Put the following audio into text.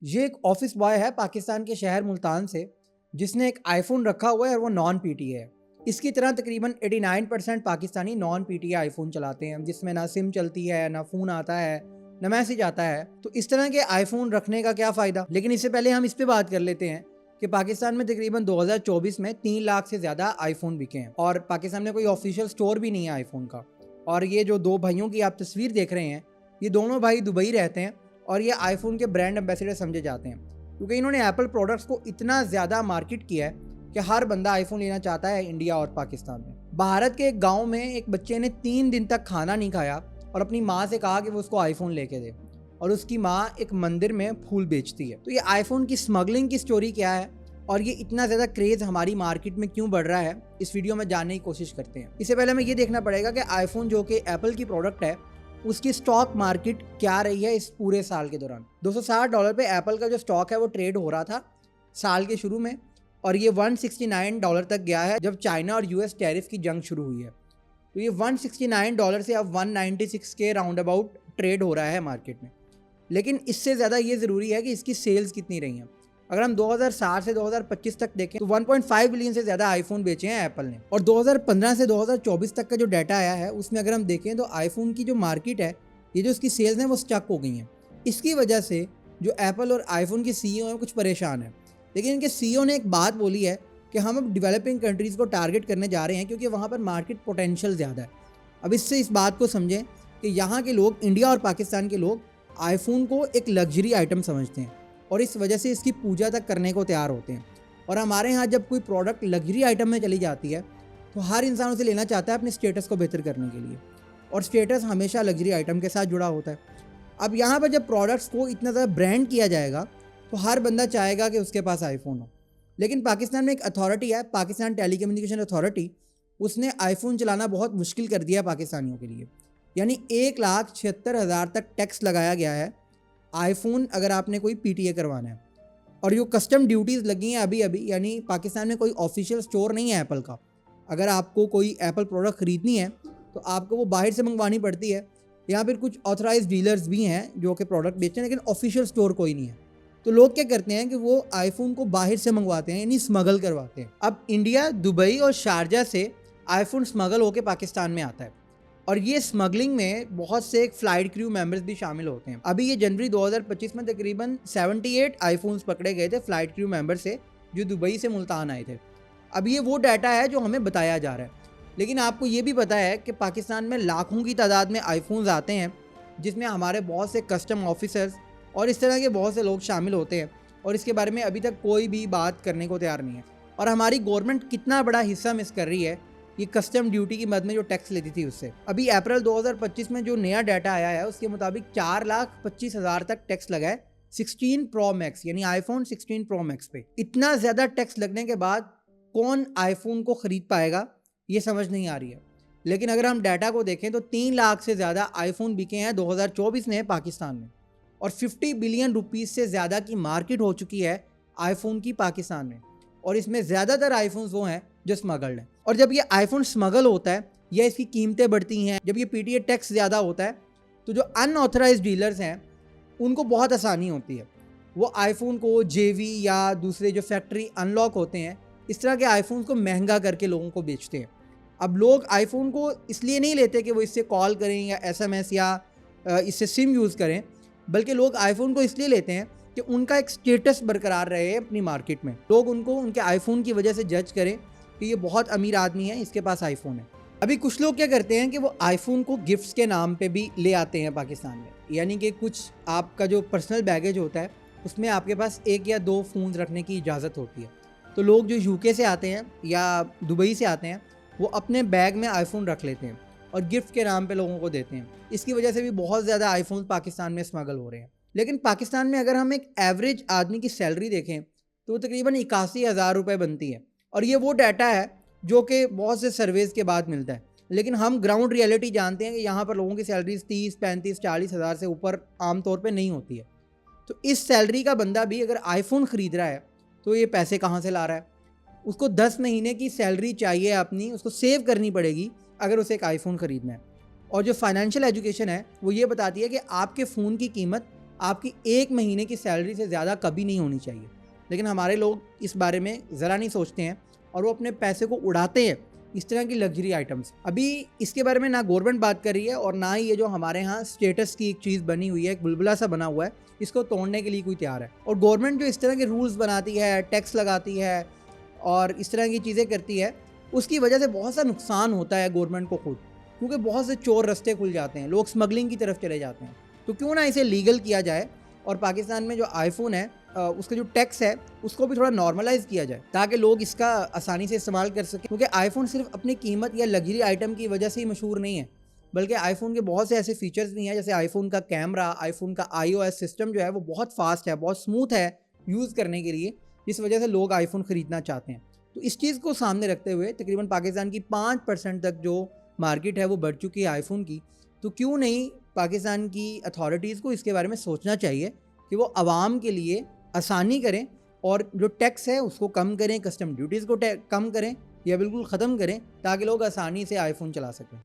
ये एक office boy है पाकिस्तान के शहर मुल्तान से, जिसने एक आईफोन रखा हुआ है और वो नॉन पीटीए है। इसकी तरह तकरीबन 89% पाकिस्तानी नॉन पीटीए आईफोन चलाते हैं, जिसमें ना सिम चलती है, ना फ़ोन आता है, ना मैसेज आता है। तो इस तरह के आईफोन रखने का क्या फ़ायदा। लेकिन इससे पहले हम इस पे बात कर लेते हैं कि पाकिस्तान में तकरीबन 2024 में 3 लाख से ज़्यादा आईफोन बिके हैं और पाकिस्तान में कोई ऑफिशियल स्टोर भी नहीं है आईफोन का। और ये जो दो भाइयों की आप तस्वीर देख रहे हैं, ये दोनों भाई दुबई रहते हैं और ये आईफोन के ब्रांड एम्बेसडर समझे जाते हैं, क्योंकि इन्होंने एप्पल प्रोडक्ट्स को इतना ज़्यादा मार्केट किया है कि हर बंदा आईफोन लेना चाहता है इंडिया और पाकिस्तान में। भारत के एक गांव में एक बच्चे ने 3 दिन तक खाना नहीं खाया और अपनी माँ से कहा कि वो उसको आईफोन लेके दे, और उसकी माँ एक मंदिर में फूल बेचती है। तो ये आईफोन की स्मगलिंग की स्टोरी क्या है और ये इतना ज़्यादा क्रेज़ हमारी मार्केट में क्यों बढ़ रहा है, इस वीडियो में जानने की कोशिश करते हैं। इससे पहले हमें ये देखना पड़ेगा कि आईफोन जो कि एप्पल की प्रोडक्ट है, उसकी स्टॉक मार्केट क्या रही है इस पूरे साल के दौरान। $260 पे एप्पल का जो स्टॉक है वो ट्रेड हो रहा था साल के शुरू में, और ये $169 तक गया है जब चाइना और यूएस टैरिफ की जंग शुरू हुई है। तो ये $169 से अब 196 के राउंड अबाउट ट्रेड हो रहा है मार्केट में। लेकिन इससे ज़्यादा ये ज़रूरी है कि इसकी सेल्स कितनी रही हैं। अगर हम 2007 से 2025 तक देखें तो 1.5 बिलियन से ज़्यादा आईफोन बेचे हैं एप्पल ने। और 2015 से 2024 तक का जो डाटा आया है उसमें अगर हम देखें तो आईफोन की जो मार्केट है, ये जो इसकी सेल्स हैं वो स्टक हो गई हैं। इसकी वजह से जो एप्पल और आईफोन के सीईओ हैं कुछ परेशान हैं। लेकिन इनके सीईओ ने एक बात बोली है कि हम अब डेवलपिंग कंट्रीज़ को टारगेट करने जा रहे हैं क्योंकि वहाँ पर मार्केट पोटेंशियल ज़्यादा है। अब इससे इस बात को समझें कि यहाँ के लोग, इंडिया और पाकिस्तान के लोग, आईफोन को एक लग्जरी आइटम समझते हैं और इस वजह से इसकी पूजा तक करने को तैयार होते हैं। और हमारे यहाँ जब कोई प्रोडक्ट लग्जरी आइटम में चली जाती है तो हर इंसान उसे लेना चाहता है अपने स्टेटस को बेहतर करने के लिए, और स्टेटस हमेशा लग्जरी आइटम के साथ जुड़ा होता है। अब यहाँ पर जब प्रोडक्ट्स को इतना ज़्यादा ब्रांड किया जाएगा तो हर बंदा चाहेगा कि उसके पास आईफोन हो। लेकिन पाकिस्तान में एक अथॉरिटी है, पाकिस्तान टेलीकम्युनिकेशन अथॉरिटी, उसने आईफोन चलाना बहुत मुश्किल कर दिया पाकिस्तानियों के लिए। यानी 1,76,000 तक टैक्स लगाया गया है आईफोन अगर आपने कोई पीटीए करवाना है। और जो कस्टम ड्यूटीज़ लगी हैं अभी अभी, यानी पाकिस्तान में कोई ऑफिशियल स्टोर नहीं है एप्पल का। अगर आपको कोई एप्पल प्रोडक्ट ख़रीदनी है तो आपको वो बाहर से मंगवानी पड़ती है, या फिर कुछ ऑथराइज डीलर्स भी हैं जो कि प्रोडक्ट बेचते हैं, लेकिन ऑफिशियल स्टोर कोई नहीं है। तो लोग क्या करते हैं कि वो आईफोन को बाहर से मंगवाते हैं, यानी स्मगल करवाते हैं। अब इंडिया, दुबई और शारजा से आईफोन स्मगल होकर पाकिस्तान में आता है, और ये स्मगलिंग में बहुत से एक फ्लाइट क्रू मेंबर्स भी शामिल होते हैं। अभी ये जनवरी 2025 में तकरीबन 78 आईफोन्स पकड़े गए थे फ्लाइट क्रू मेंबर से, जो दुबई से मुल्तान आए थे। अब ये वो डाटा है जो हमें बताया जा रहा है, लेकिन आपको ये भी पता है कि पाकिस्तान में लाखों की तादाद में आईफोन्स आते हैं, जिसमें हमारे बहुत से कस्टम ऑफिसर्स और इस तरह के बहुत से लोग शामिल होते हैं, और इसके बारे में अभी तक कोई भी बात करने को तैयार नहीं है। और हमारी गवर्नमेंट कितना बड़ा हिस्सा मिस कर रही है ये कस्टम ड्यूटी की मद में जो टैक्स लेती थी उससे। अभी अप्रैल 2025 में जो नया डाटा आया है उसके मुताबिक 4,25,000 तक टैक्स लगा है 16 प्रो मैक्स, यानी आईफोन 16 प्रो मैक्स पे। इतना ज़्यादा टैक्स लगने के बाद कौन आईफोन को ख़रीद पाएगा, ये समझ नहीं आ रही है। लेकिन अगर हम डाटा को देखें तो 3 लाख से ज़्यादा आईफोन बिके हैं 2024 में पाकिस्तान में, और 50 बिलियन रुपीज़ से ज़्यादा की मार्केट हो चुकी है आईफोन की पाकिस्तान में, और इसमें ज़्यादातर आईफोन्स वो हैं जो स्मगल्ड हैं। और जब ये आईफोन स्मगल होता है या इसकी कीमतें बढ़ती हैं, जब ये पीटीए टैक्स ज़्यादा होता है, तो जो अनऑथराइज्ड डीलर्स हैं उनको बहुत आसानी होती है। वो आईफोन को जेवी या दूसरे जो फैक्ट्री अनलॉक होते हैं, इस तरह के आईफोन को महंगा करके लोगों को बेचते हैं। अब लोग आईफोन को इसलिए नहीं लेते कि वो इससे कॉल करें या एसएमएस या इससे सिम यूज़ करें, बल्कि लोग आईफोन को इसलिए लेते हैं कि उनका एक स्टेटस बरकरार रहे अपनी मार्केट में। लोग उनको उनके आईफोन की वजह से जज करें कि ये बहुत अमीर आदमी है, इसके पास आईफोन है। अभी कुछ लोग क्या करते हैं कि वो आईफोन को गिफ्ट्स के नाम पे भी ले आते हैं पाकिस्तान में। यानी कि कुछ आपका जो पर्सनल बैगेज होता है उसमें आपके पास 1 या 2 फ़ोन रखने की इजाज़त होती है। तो लोग जो यूके से आते हैं या दुबई से आते हैं वो अपने बैग में आईफोन रख लेते हैं और गिफ्ट के नाम पे लोगों को देते हैं। इसकी वजह से भी बहुत ज़्यादा आईफोन पाकिस्तान में स्मगल हो रहे हैं। लेकिन पाकिस्तान में अगर हम एक एवरेज आदमी की सैलरी देखें तो वो तकरीबन 81,000 रुपये बनती है, और ये वो डाटा है जो कि बहुत से सर्वेज़ के बाद मिलता है। लेकिन हम ग्राउंड रियलिटी जानते हैं कि यहाँ पर लोगों की सैलरीज 30, 35, 40 हज़ार से ऊपर आमतौर पे नहीं होती है। तो इस सैलरी का बंदा भी अगर आईफोन ख़रीद रहा है तो ये पैसे कहाँ से ला रहा है। उसको 10 महीने की सैलरी चाहिए अपनी, उसको सेव करनी पड़ेगी अगर उसे एक आईफोन ख़रीदना है। और जो फाइनेंशियल एजुकेशन है वो ये बताती है कि आपके फ़ोन की कीमत आपकी 1 महीने की सैलरी से ज़्यादा कभी नहीं होनी चाहिए। लेकिन हमारे लोग इस बारे में ज़रा नहीं सोचते हैं और वो अपने पैसे को उड़ाते हैं इस तरह की लग्जरी आइटम्स। अभी इसके बारे में ना गवर्नमेंट बात कर रही है और ना ही ये जो हमारे यहाँ स्टेटस की एक चीज़ बनी हुई है, एक बुलबुला सा बना हुआ है, इसको तोड़ने के लिए कोई तैयार है। और गवर्नमेंट जो इस तरह के रूल्स बनाती है, टैक्स लगाती है और इस तरह की चीज़ें करती है, उसकी वजह से बहुत सा नुकसान होता है गवर्नमेंट को खुद, क्योंकि बहुत से चोर रास्ते खुल जाते हैं, लोग स्मगलिंग की तरफ चले जाते हैं। तो क्यों ना इसे लीगल किया जाए और पाकिस्तान में जो आईफोन है उसका जो टैक्स है उसको भी थोड़ा नॉर्मलाइज किया जाए ताकि लोग इसका आसानी से इस्तेमाल कर सकें। क्योंकि आईफोन सिर्फ अपनी कीमत या लग्जरी आइटम की वजह से ही मशहूर नहीं है, बल्कि आईफोन के बहुत से ऐसे फीचर्स भी हैं, जैसे आईफोन का कैमरा, आईफोन का iOS सिस्टम जो है वो बहुत फास्ट है, बहुत स्मूथ है यूज़ करने के लिए, जिस वजह से लोग आईफोन ख़रीदना चाहते हैं। तो इस चीज़ को सामने रखते हुए तकरीबन पाकिस्तान की 5% तक जो मार्केट है वो बढ़ चुकी है आईफोन की। तो क्यों नहीं पाकिस्तान की अथॉरिटीज़ को इसके बारे में सोचना चाहिए कि वो आवाम के लिए आसानी करें और जो टैक्स है उसको कम करें, कस्टम ड्यूटीज़ को कम करें या बिल्कुल ख़त्म करें, ताकि लोग आसानी से आईफोन चला सकें।